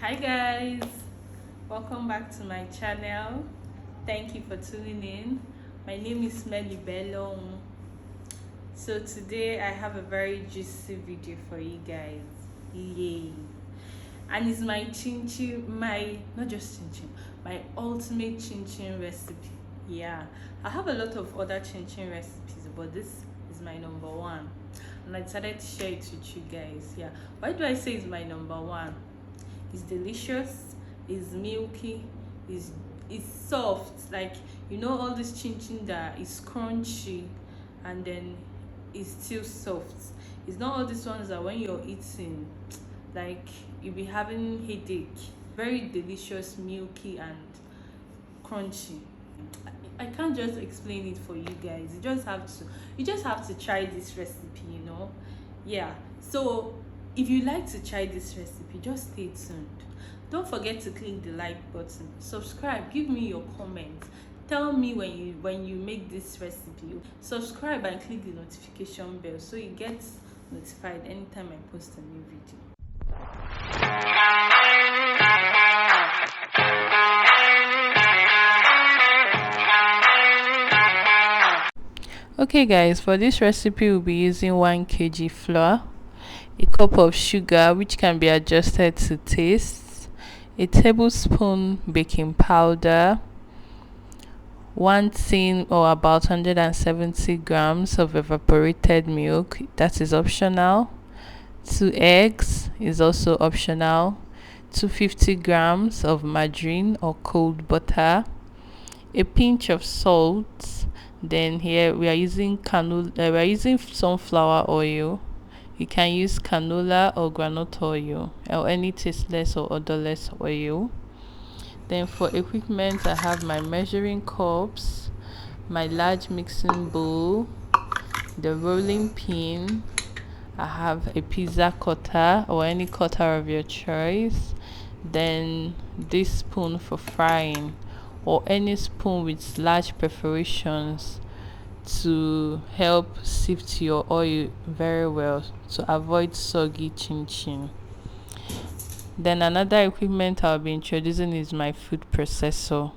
Hi guys, welcome back to my channel. Thank you for tuning in. My name is Melly Belong. So today I have a very juicy video for you guys. Yay! And it's my chin chin, my not just chin chin, my ultimate chin chin recipe. Yeah, I have a lot of other chin chin recipes, but this is my number one, and I decided to share it with you guys. Yeah, why do I say it's my number one? It's delicious, it's milky, it's soft. Like, all this chin chin that is crunchy and then it's still soft. It's not all these ones that when you're eating, like, you'll be having headache. Very delicious, milky and crunchy. I can't just explain it for you guys. You just have to try this recipe. Yeah. So if you like to try this recipe, just stay tuned. Don't forget to click the like button, subscribe, give me your comments, tell me when you make this recipe. Subscribe and click the notification bell so you get notified anytime I post a new video. Okay guys, for this recipe we'll be using 1 kg flour, a cup of sugar which can be adjusted to taste, a tablespoon baking powder, 1 tin or about 170 grams of evaporated milk, that is optional, 2 eggs is also optional, 250 grams of margarine or cold butter, a pinch of salt. Then here we are using sunflower oil. You can use canola or groundnut oil or any tasteless or odorless oil. Then for equipment, I have my measuring cups, my large mixing bowl, the rolling pin. I have a pizza cutter or any cutter of your choice. Then this spoon for frying, or any spoon with large perforations to help sift your oil very well to avoid soggy chin chin. Then another equipment I'll be introducing is my food processor.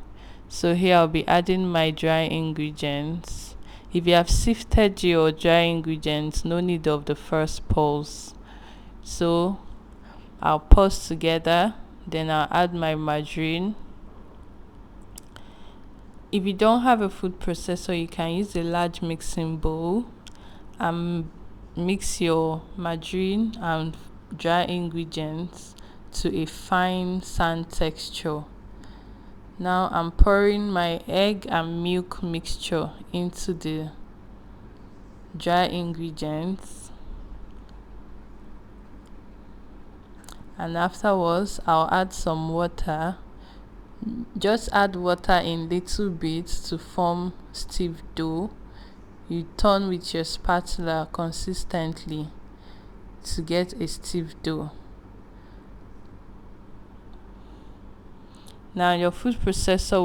So here I'll be adding my dry ingredients. If you have sifted your dry ingredients, no need of the first pulse. So I'll pulse together, then I'll add my margarine. If you don't have a food processor, you can use a large mixing bowl and mix your margarine and dry ingredients to a fine sand texture. Now I'm pouring my egg and milk mixture into the dry ingredients, and afterwards I'll add some water. Just add water in little bits to form stiff dough. You turn with your spatula consistently to get a stiff dough. Now your food processor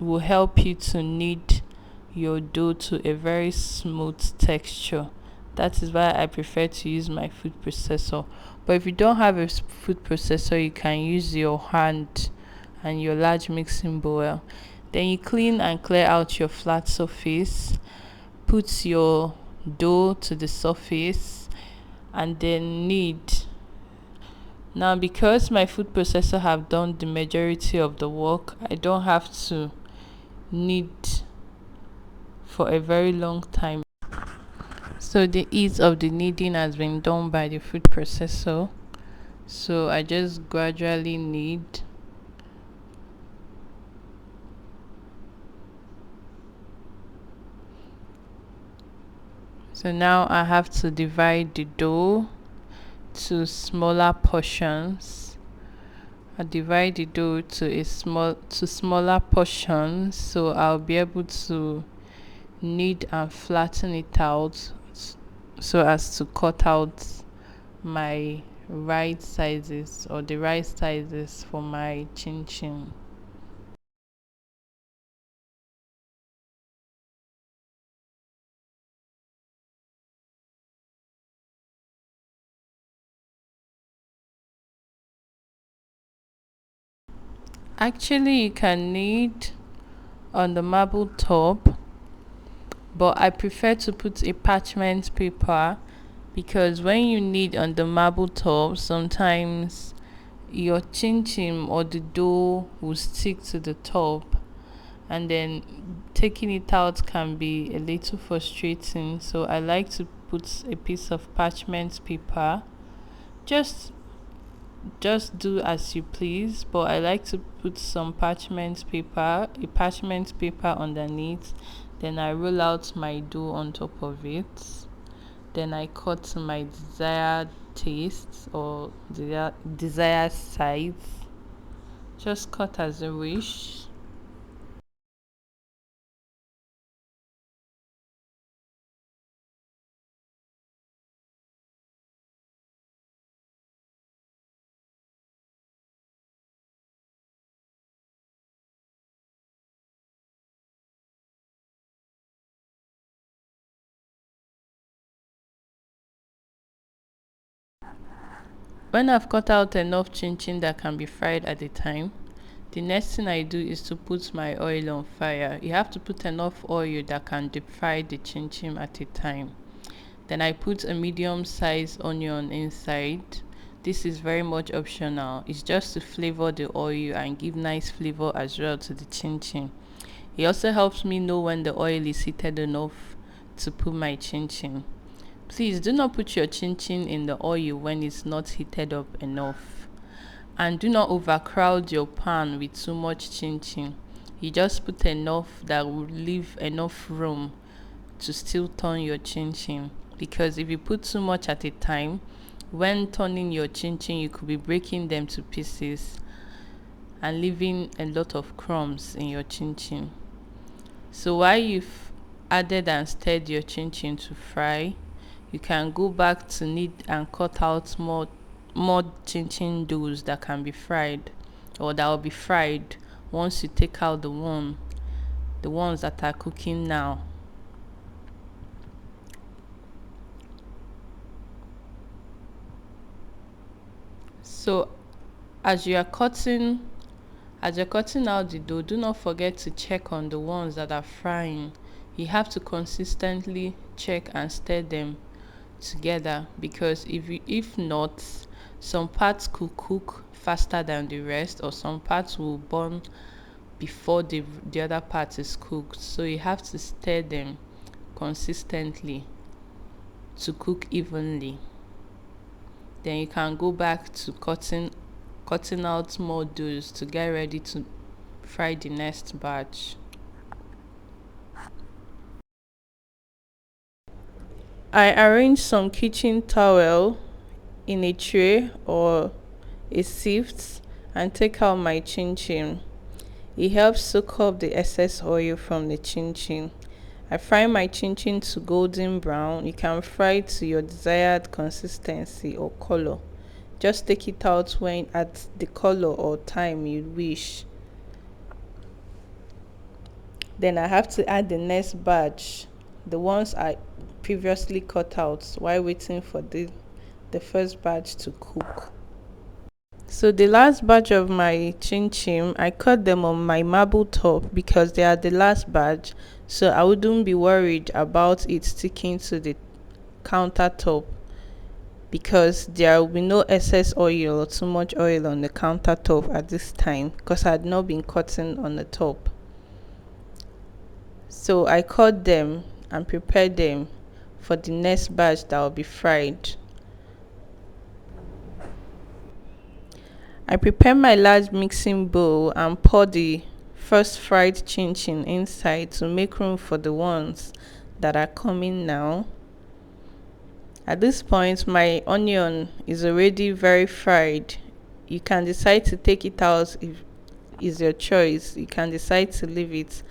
will help you to knead your dough to a very smooth texture. That is why I prefer to use my food processor. But if you don't have a food processor, you can use your hand and your large mixing bowl. Then you clean and clear out your flat surface, put your dough to the surface, and then knead. Now because my food processor have done the majority of the work, I don't have to knead for a very long time. So the ease of the kneading has been done by the food processor. So I just gradually knead. So now I have to divide the dough to smaller portions. I divide the dough to smaller portions, so I'll be able to knead and flatten it out so as to cut out my right sizes or the right sizes for my chin chin. Actually, you can knead on the marble top, but I prefer to put a parchment paper because when you knead on the marble top, sometimes your chin chin or the dough will stick to the top, and then taking it out can be a little frustrating. So I like to put a piece of parchment paper. Just just do as you please, but I like to put some a parchment paper underneath. Then I roll out my dough on top of it. Then I cut to my desired taste or desired size. Just cut as you wish. When I've cut out enough chin chin that can be fried at a time, the next thing I do is to put my oil on fire. You have to put enough oil that can deep fry the chin chin at a time. Then I put a medium sized onion inside. This is very much optional. It's just to flavor the oil and give nice flavor as well to the chin chin. It also helps me know when the oil is heated enough to put my chin chin. Please do not put your chin chin in the oil when it's not heated up enough. And do not overcrowd your pan with too much chin chin. You just put enough that will leave enough room to still turn your chin chin. Because if you put too much at a time, when turning your chin chin, you could be breaking them to pieces and leaving a lot of crumbs in your chin chin. So while you've added and stirred your chin chin to fry, you can go back to knead and cut out more chin chin doughs that can be fried or that will be fried once you take out the ones that are cooking now. So as you are cutting as you're cutting out the dough, do not forget to check on the ones that are frying. You have to consistently check and stir them together, because if not, some parts could cook faster than the rest, or some parts will burn before the other part is cooked. So you have to stir them consistently to cook evenly. Then you can go back to cutting out more doughs to get ready to fry the next batch. I arrange some kitchen towel in a tray or a sieve and take out my chin chin. It helps soak up the excess oil from the chin chin. I fry my chin chin to golden brown. You can fry to your desired consistency or color. Just take it out when at the color or time you wish. Then I have to add the next batch, the ones I previously cut out while waiting for the first batch to cook. So the last batch of my chin chin, I cut them on my marble top because they are the last batch, so I wouldn't be worried about it sticking to the countertop, because there will be no excess oil or too much oil on the countertop at this time because I had not been cutting on the top. So I cut them and prepared them for the next batch that will be fried. I prepare my large mixing bowl and pour the first fried chin chin inside to make room for the ones that are coming now. At this point, my onion is already very fried. You can decide to take it out if is your choice. You can decide to leave it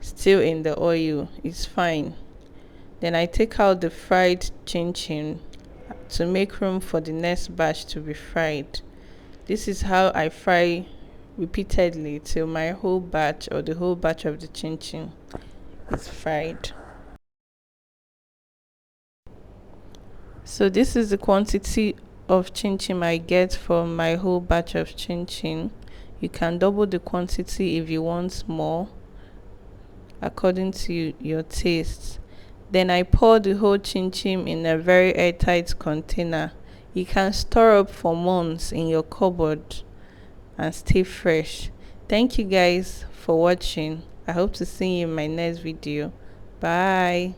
still in the oil. It's fine. Then I take out the fried chin chin to make room for the next batch to be fried. This is how I fry repeatedly till my whole batch or the whole batch of the chin chin is fried. So this is the quantity of chin chin I get from my whole batch of chin chin. You can double the quantity if you want more, according to your taste. Then I pour the whole chin chin in a very airtight container. You can store up for months in your cupboard and stay fresh. Thank you guys for watching. I hope to see you in my next video. Bye.